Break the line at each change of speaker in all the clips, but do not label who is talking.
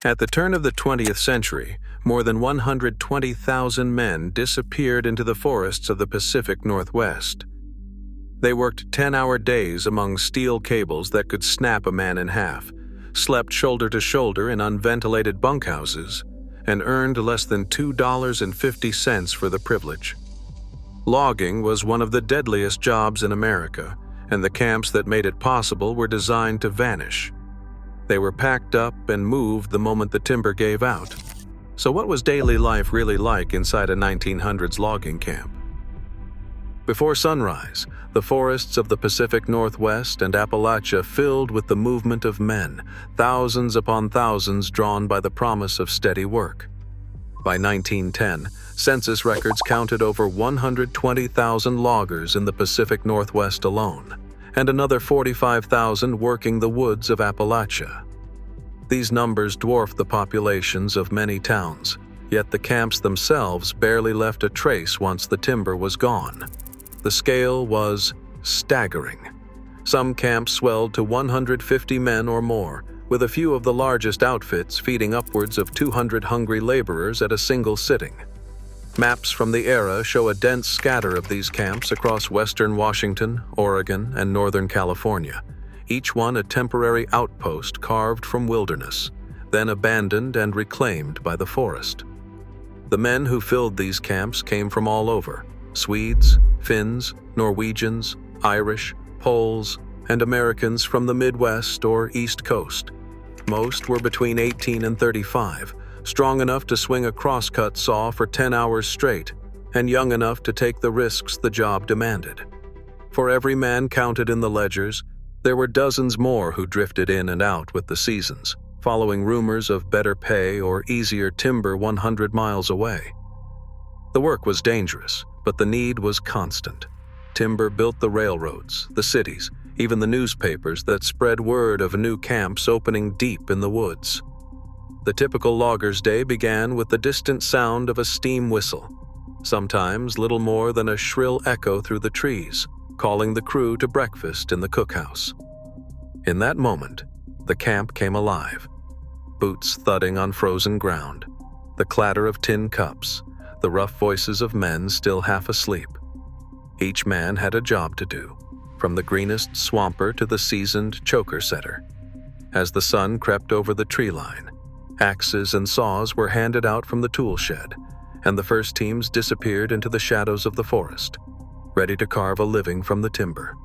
At the turn of the 20th century, more than 120,000 men disappeared into the forests of the Pacific Northwest. They worked 10-hour days among steel cables that could snap a man in half, slept shoulder to shoulder in unventilated bunkhouses, and earned less than $2.50 for the privilege. Logging was one of the deadliest jobs in America, and the camps that made it possible were designed to vanish. They were packed up and moved the moment the timber gave out. So what was daily life really like inside a 1900s logging camp? Before sunrise, the forests of the Pacific Northwest and Appalachia filled with the movement of men, thousands upon thousands drawn by the promise of steady work. By 1910, census records counted over 120,000 loggers in the Pacific Northwest alone, and another 45,000 working the woods of Appalachia. These numbers dwarfed the populations of many towns, yet the camps themselves barely left a trace once the timber was gone. The scale was staggering. Some camps swelled to 150 men or more, with a few of the largest outfits feeding upwards of 200 hungry laborers at a single sitting. Maps from the era show a dense scatter of these camps across western Washington, Oregon, and northern California, each one a temporary outpost carved from wilderness, then abandoned and reclaimed by the forest. The men who filled these camps came from all over: Swedes, Finns, Norwegians, Irish, Poles, and Americans from the Midwest or East Coast. Most were between 18 and 35, strong enough to swing a crosscut saw for 10 hours straight, and young enough to take the risks the job demanded. For every man counted in the ledgers, there were dozens more who drifted in and out with the seasons, following rumors of better pay or easier timber 100 miles away. The work was dangerous, but the need was constant. Timber built the railroads, the cities, even the newspapers that spread word of new camps opening deep in the woods. The typical logger's day began with the distant sound of a steam whistle, sometimes little more than a shrill echo through the trees, calling the crew to breakfast in the cookhouse. In that moment, the camp came alive. Boots thudding on frozen ground, the clatter of tin cups, the rough voices of men still half asleep. Each man had a job to do, from the greenest swamper to the seasoned choker setter. As the sun crept over the tree line, axes and saws were handed out from the tool shed, and the first teams disappeared into the shadows of the forest, ready to carve a living from the timber.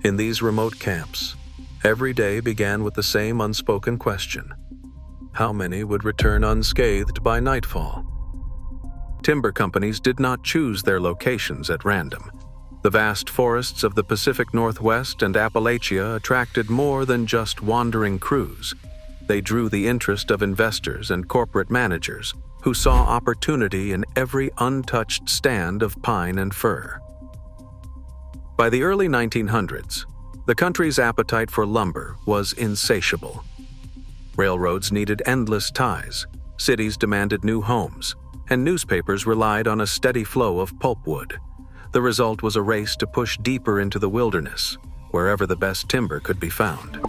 In these remote camps, every day began with the same unspoken question: how many would return unscathed by nightfall? Timber companies did not choose their locations at random. The vast forests of the Pacific Northwest and Appalachia attracted more than just wandering crews. They drew the interest of investors and corporate managers who saw opportunity in every untouched stand of pine and fir. By the early 1900s, the country's appetite for lumber was insatiable. Railroads needed endless ties, cities demanded new homes, and newspapers relied on a steady flow of pulpwood. The result was a race to push deeper into the wilderness, wherever the best timber could be found.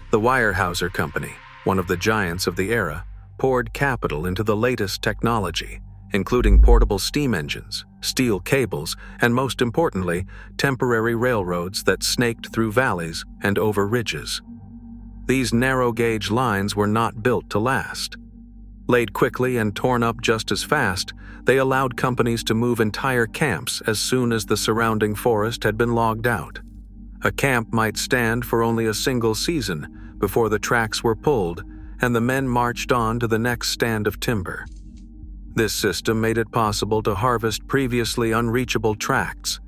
The Weyerhaeuser Company, one of the giants of the era, poured capital into the latest technology, including portable steam engines, steel cables, and most importantly, temporary railroads that snaked through valleys and over ridges. These narrow-gauge lines were not built to last. Laid quickly and torn up just as fast, they allowed companies to move entire camps as soon as the surrounding forest had been logged out. A camp might stand for only a single season before the tracks were pulled and the men marched on to the next stand of timber. This system made it possible to harvest previously unreachable tracts,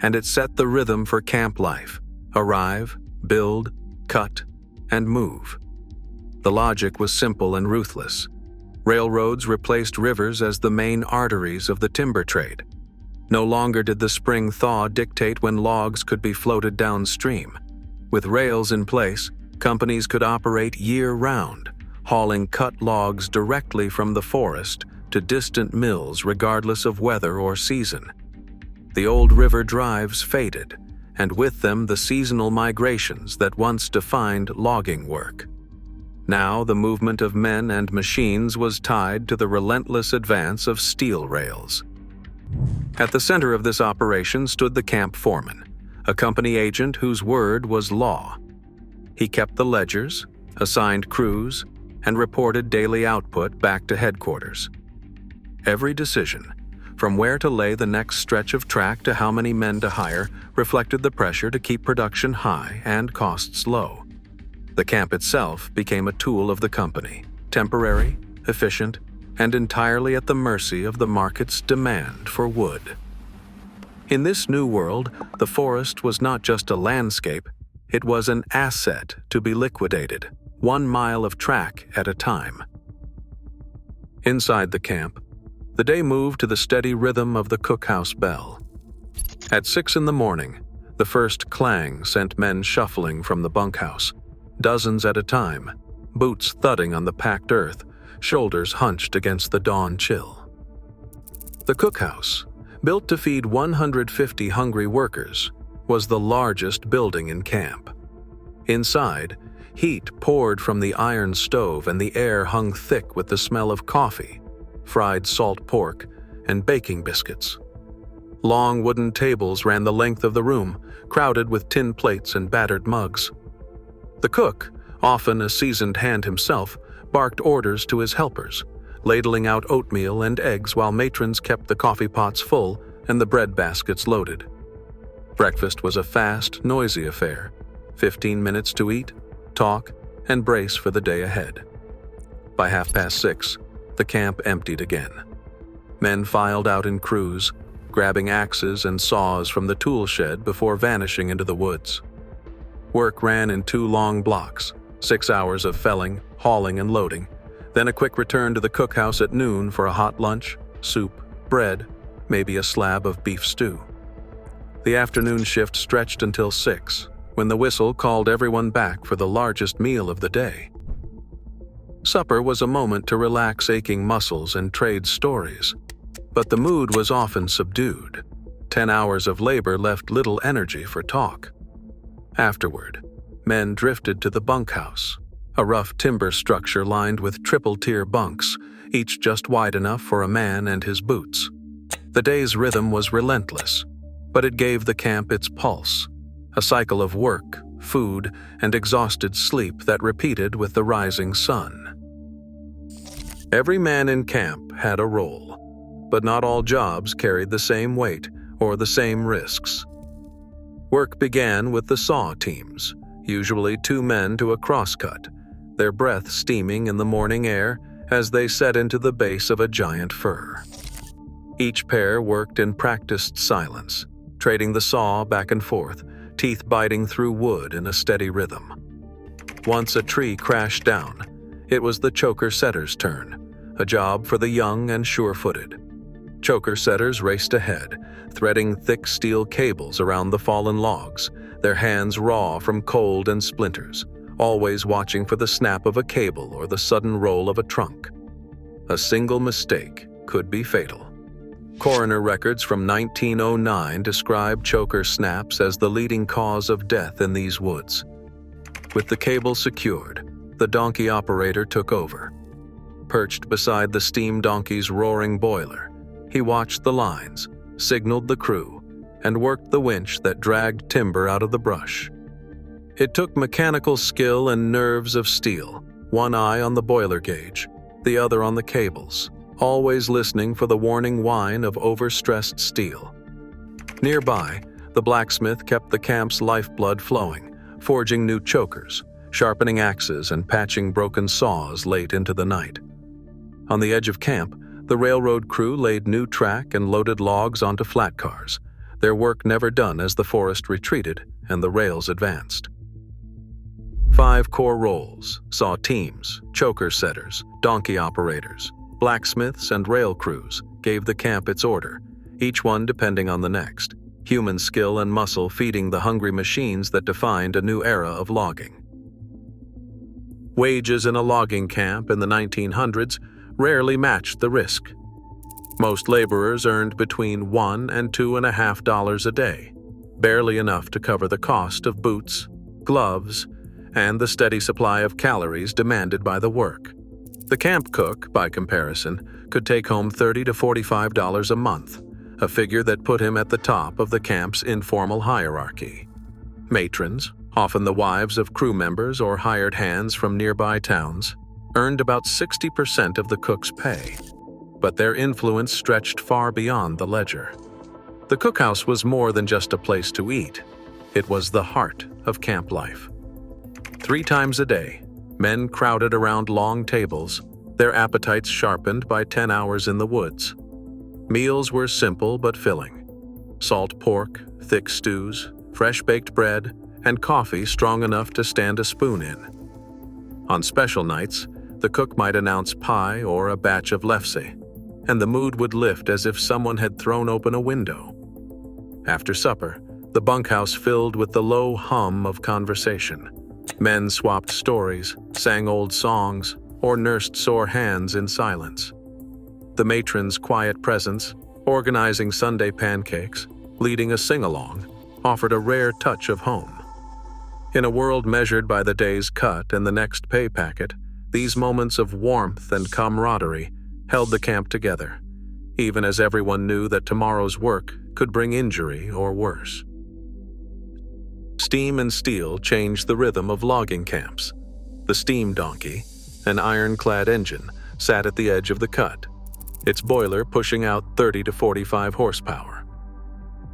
and it set the rhythm for camp life: arrive, build, cut, and move. The logic was simple and ruthless. Railroads replaced rivers as the main arteries of the timber trade. No longer did the spring thaw dictate when logs could be floated downstream. With rails in place, companies could operate year-round, hauling cut logs directly from the forest to distant mills regardless of weather or season. The old river drives faded, and with them the seasonal migrations that once defined logging work. Now the movement of men and machines was tied to the relentless advance of steel rails. At the center of this operation stood the camp foreman, a company agent whose word was law. He kept the ledgers, assigned crews, and reported daily output back to headquarters. Every decision, from where to lay the next stretch of track to how many men to hire, reflected the pressure to keep production high and costs low. The camp itself became a tool of the company, temporary, efficient, and entirely at the mercy of the market's demand for wood. In this new world, the forest was not just a landscape, it was an asset to be liquidated, 1 mile of track at a time. Inside the camp, the day moved to the steady rhythm of the cookhouse bell. At 6 in the morning, the first clang sent men shuffling from the bunkhouse, dozens at a time, boots thudding on the packed earth, shoulders hunched against the dawn chill. The cookhouse, built to feed 150 hungry workers, was the largest building in camp. Inside, heat poured from the iron stove and the air hung thick with the smell of coffee, fried salt pork, and baking biscuits. Long wooden tables ran the length of the room, crowded with tin plates and battered mugs. The cook, often a seasoned hand himself, barked orders to his helpers, ladling out oatmeal and eggs while matrons kept the coffee pots full and the bread baskets loaded. Breakfast was a fast, noisy affair, 15 minutes to eat, talk, and brace for the day ahead. By 6:30, the camp emptied again. Men filed out in crews, grabbing axes and saws from the tool shed before vanishing into the woods. Work ran in 2 long blocks, 6 hours of felling, hauling, and loading, then a quick return to the cookhouse at noon for a hot lunch, soup, bread, maybe a slab of beef stew. The afternoon shift stretched until 6, when the whistle called everyone back for the largest meal of the day. Supper was a moment to relax aching muscles and trade stories, but the mood was often subdued. 10 hours of labor left little energy for talk. Afterward, men drifted to the bunkhouse, a rough timber structure lined with triple-tier bunks, each just wide enough for a man and his boots. The day's rhythm was relentless, but it gave the camp its pulse, a cycle of work, food, and exhausted sleep that repeated with the rising sun. Every man in camp had a role, but not all jobs carried the same weight or the same risks. Work began with the saw teams, usually 2 men to a crosscut, their breath steaming in the morning air as they set into the base of a giant fir. Each pair worked in practiced silence, trading the saw back and forth, teeth biting through wood in a steady rhythm. Once a tree crashed down, it was the choker setter's turn, a job for the young and sure-footed. Choker setters raced ahead, threading thick steel cables around the fallen logs, their hands raw from cold and splinters, always watching for the snap of a cable or the sudden roll of a trunk. A single mistake could be fatal. Coroner records from 1909 describe choker snaps as the leading cause of death in these woods. With the cable secured, the donkey operator took over. Perched beside the steam donkey's roaring boiler, he watched the lines, signaled the crew, and worked the winch that dragged timber out of the brush. It took mechanical skill and nerves of steel, one eye on the boiler gauge, the other on the cables, always listening for the warning whine of overstressed steel. Nearby, the blacksmith kept the camp's lifeblood flowing, forging new chokers, sharpening axes and patching broken saws late into the night. On the edge of camp, the railroad crew laid new track and loaded logs onto flat cars, their work never done as the forest retreated and the rails advanced. 5 core roles saw teams, choker setters, donkey operators, blacksmiths, and rail crews gave the camp its order, each one depending on the next, human skill and muscle feeding the hungry machines that defined a new era of logging. Wages in a logging camp in the 1900s rarely matched the risk. Most laborers earned between $1 and $2.50 a day, barely enough to cover the cost of boots, gloves, and the steady supply of calories demanded by the work. The camp cook, by comparison, could take home $30 to $45 a month, a figure that put him at the top of the camp's informal hierarchy. Matrons, often the wives of crew members or hired hands from nearby towns, earned about 60% of the cook's pay, but their influence stretched far beyond the ledger. The cookhouse was more than just a place to eat. It was the heart of camp life. 3 times a day, men crowded around long tables, their appetites sharpened by 10 hours in the woods. Meals were simple but filling: salt pork, thick stews, fresh-baked bread, and coffee strong enough to stand a spoon in. On special nights, the cook might announce pie or a batch of lefse, and the mood would lift as if someone had thrown open a window. After supper, the bunkhouse filled with the low hum of conversation. Men swapped stories, sang old songs, or nursed sore hands in silence. The matron's quiet presence, organizing Sunday pancakes, leading a sing-along, offered a rare touch of home. In a world measured by the day's cut and the next pay packet, these moments of warmth and camaraderie held the camp together, even as everyone knew that tomorrow's work could bring injury or worse. Steam and steel changed the rhythm of logging camps. The steam donkey, an ironclad engine, sat at the edge of the cut, its boiler pushing out 30 to 45 horsepower.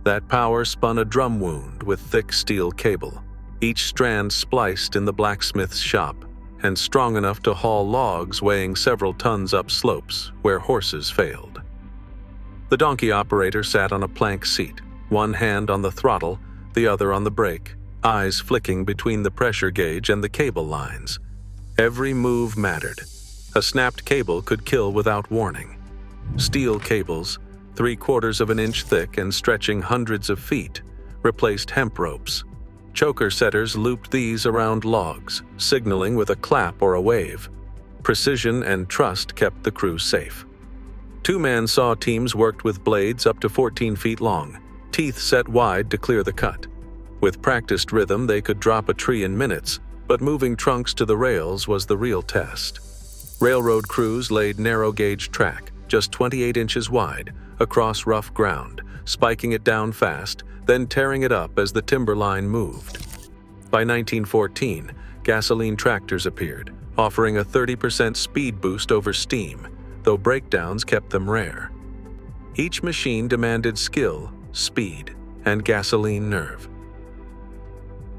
That power spun a drum wound with thick steel cable, each strand spliced in the blacksmith's shop and strong enough to haul logs weighing several tons up slopes where horses failed. The donkey operator sat on a plank seat, one hand on the throttle, the other on the brake, eyes flicking between the pressure gauge and the cable lines. Every move mattered. A snapped cable could kill without warning. Steel cables, 3/4 of an inch thick and stretching hundreds of feet, replaced hemp ropes. Choker setters looped these around logs, signaling with a clap or a wave. Precision and trust kept the crew safe. 2-man saw teams worked with blades up to 14 feet long, teeth set wide to clear the cut. With practiced rhythm, they could drop a tree in minutes, but moving trunks to the rails was the real test. Railroad crews laid narrow-gauge track, just 28 inches wide, across rough ground, spiking it down fast, then tearing it up as the timber line moved. By 1914, gasoline tractors appeared, offering a 30% speed boost over steam, though breakdowns kept them rare. Each machine demanded skill, speed, and gasoline nerve.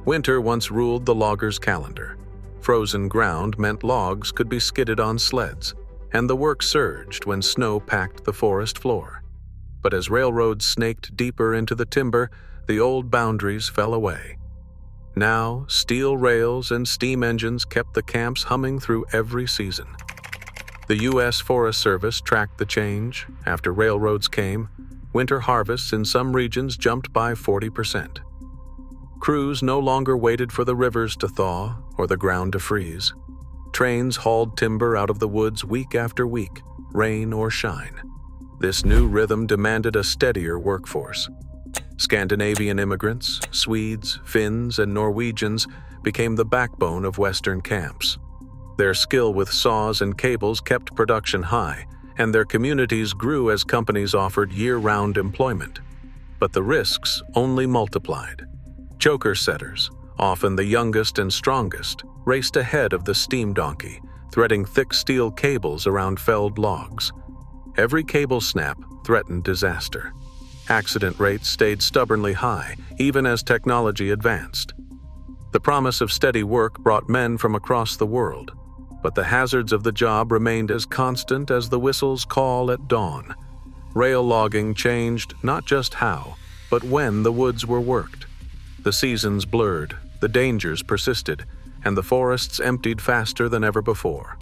Winter once ruled the logger's calendar. Frozen ground meant logs could be skidded on sleds, and the work surged when snow packed the forest floor. But as railroads snaked deeper into the timber, the old boundaries fell away. Now, steel rails and steam engines kept the camps humming through every season. The U.S. Forest Service tracked the change. After railroads came, winter harvests in some regions jumped by 40%. Crews no longer waited for the rivers to thaw or the ground to freeze. Trains hauled timber out of the woods week after week, rain or shine. This new rhythm demanded a steadier workforce. Scandinavian immigrants, Swedes, Finns, and Norwegians became the backbone of Western camps. Their skill with saws and cables kept production high, and their communities grew as companies offered year-round employment. But the risks only multiplied. Choker setters, often the youngest and strongest, raced ahead of the steam donkey, threading thick steel cables around felled logs. Every cable snap threatened disaster. Accident rates stayed stubbornly high, even as technology advanced. The promise of steady work brought men from across the world, but the hazards of the job remained as constant as the whistle's call at dawn. Rail logging changed not just how, but when the woods were worked. The seasons blurred, the dangers persisted, and the forests emptied faster than ever before.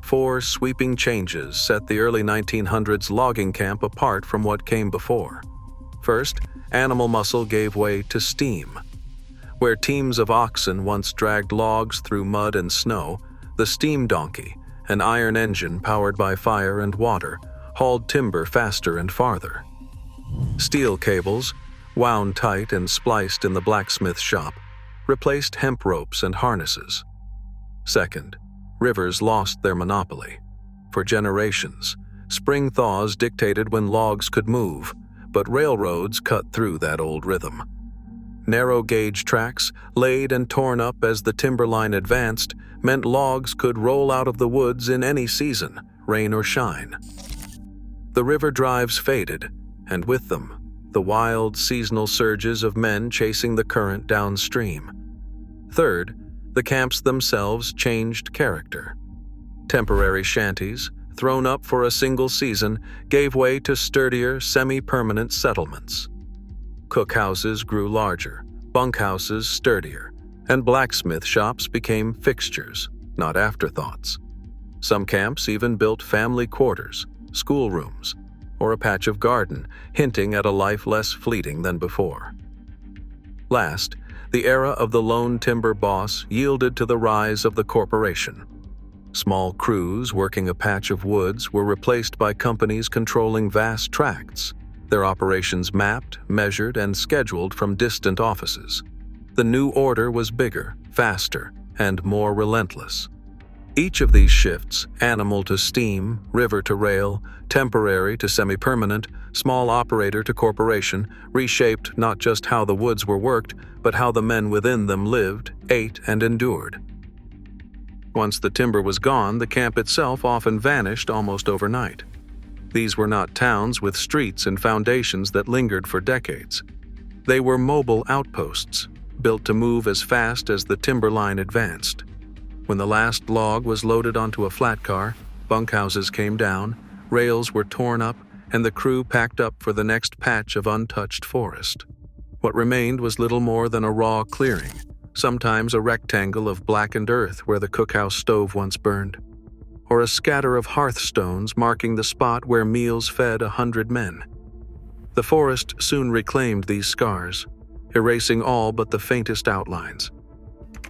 4 sweeping changes set the early 1900s logging camp apart from what came before. First, animal muscle gave way to steam. Where teams of oxen once dragged logs through mud and snow, the steam donkey, an iron engine powered by fire and water, hauled timber faster and farther. Steel cables, wound tight and spliced in the blacksmith shop, replaced hemp ropes and harnesses. Second, rivers lost their monopoly. For generations, spring thaws dictated when logs could move, but railroads cut through that old rhythm. Narrow-gauge tracks, laid and torn up as the timberline advanced, meant logs could roll out of the woods in any season, rain or shine. The river drives faded, and with them, the wild seasonal surges of men chasing the current downstream. Third, the camps themselves changed character. Temporary shanties, thrown up for a single season, gave way to sturdier, semi-permanent settlements. Cookhouses grew larger, bunkhouses sturdier, and blacksmith shops became fixtures, not afterthoughts. Some camps even built family quarters, schoolrooms, or a patch of garden, hinting at a life less fleeting than before. Last, the era of the lone timber boss yielded to the rise of the corporation. Small crews working a patch of woods were replaced by companies controlling vast tracts, their operations mapped, measured, and scheduled from distant offices. The new order was bigger, faster, and more relentless. Each of these shifts, animal to steam, river to rail, temporary to semi-permanent, small operator to corporation, reshaped not just how the woods were worked, but how the men within them lived, ate, and endured. Once the timber was gone, the camp itself often vanished almost overnight. These were not towns with streets and foundations that lingered for decades. They were mobile outposts, built to move as fast as the timberline advanced. When the last log was loaded onto a flat car, bunkhouses came down, rails were torn up, and the crew packed up for the next patch of untouched forest. What remained was little more than a raw clearing, sometimes a rectangle of blackened earth where the cookhouse stove once burned, or a scatter of hearthstones marking the spot where meals fed 100 men. The forest soon reclaimed these scars, erasing all but the faintest outlines.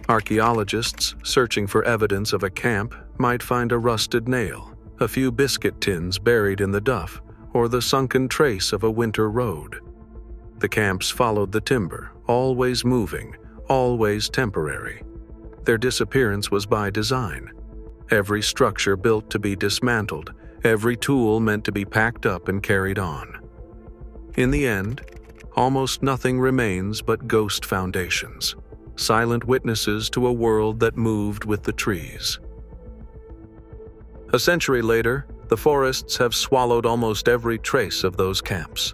Archaeologists searching for evidence of a camp might find a rusted nail, a few biscuit tins buried in the duff, or the sunken trace of a winter road. The camps followed the timber, always moving, always temporary. Their disappearance was by design. Every structure built to be dismantled, every tool meant to be packed up and carried on. In the end, almost nothing remains but ghost foundations, silent witnesses to a world that moved with the trees. A century later, the forests have swallowed almost every trace of those camps.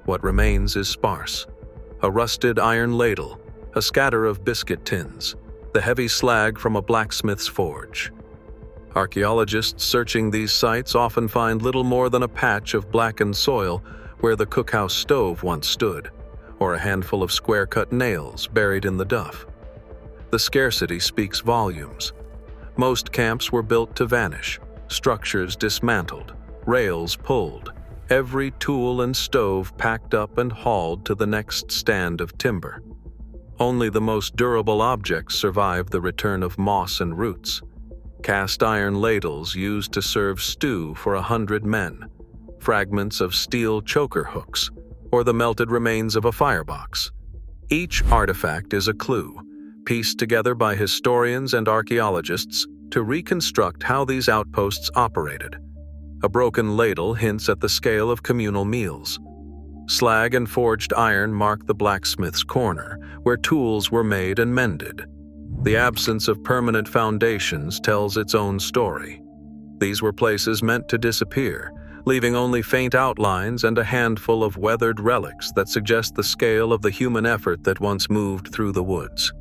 What remains is sparse: a rusted iron ladle, a scatter of biscuit tins, the heavy slag from a blacksmith's forge. Archaeologists searching these sites often find little more than a patch of blackened soil where the cookhouse stove once stood, or a handful of square-cut nails buried in the duff. The scarcity speaks volumes. Most camps were built to vanish, structures dismantled, rails pulled, every tool and stove packed up and hauled to the next stand of timber. Only the most durable objects survived the return of moss and roots. Cast iron ladles used to serve stew for 100 men, fragments of steel choker hooks, or the melted remains of a firebox. Each artifact is a clue, pieced together by historians and archaeologists to reconstruct how these outposts operated. A broken ladle hints at the scale of communal meals. Slag and forged iron mark the blacksmith's corner, where tools were made and mended. The absence of permanent foundations tells its own story. These were places meant to disappear, leaving only faint outlines and a handful of weathered relics that suggest the scale of the human effort that once moved through the woods.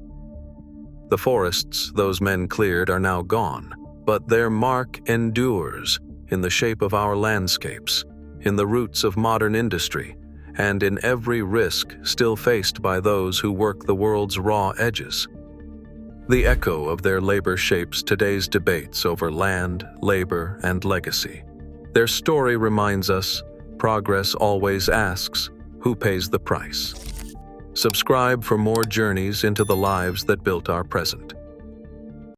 The forests those men cleared are now gone, but their mark endures in the shape of our landscapes, in the roots of modern industry, and in every risk still faced by those who work the world's raw edges. The echo of their labor shapes today's debates over land, labor, and legacy. Their story reminds us, progress always asks, who pays the price? Subscribe for more journeys into the lives that built our present.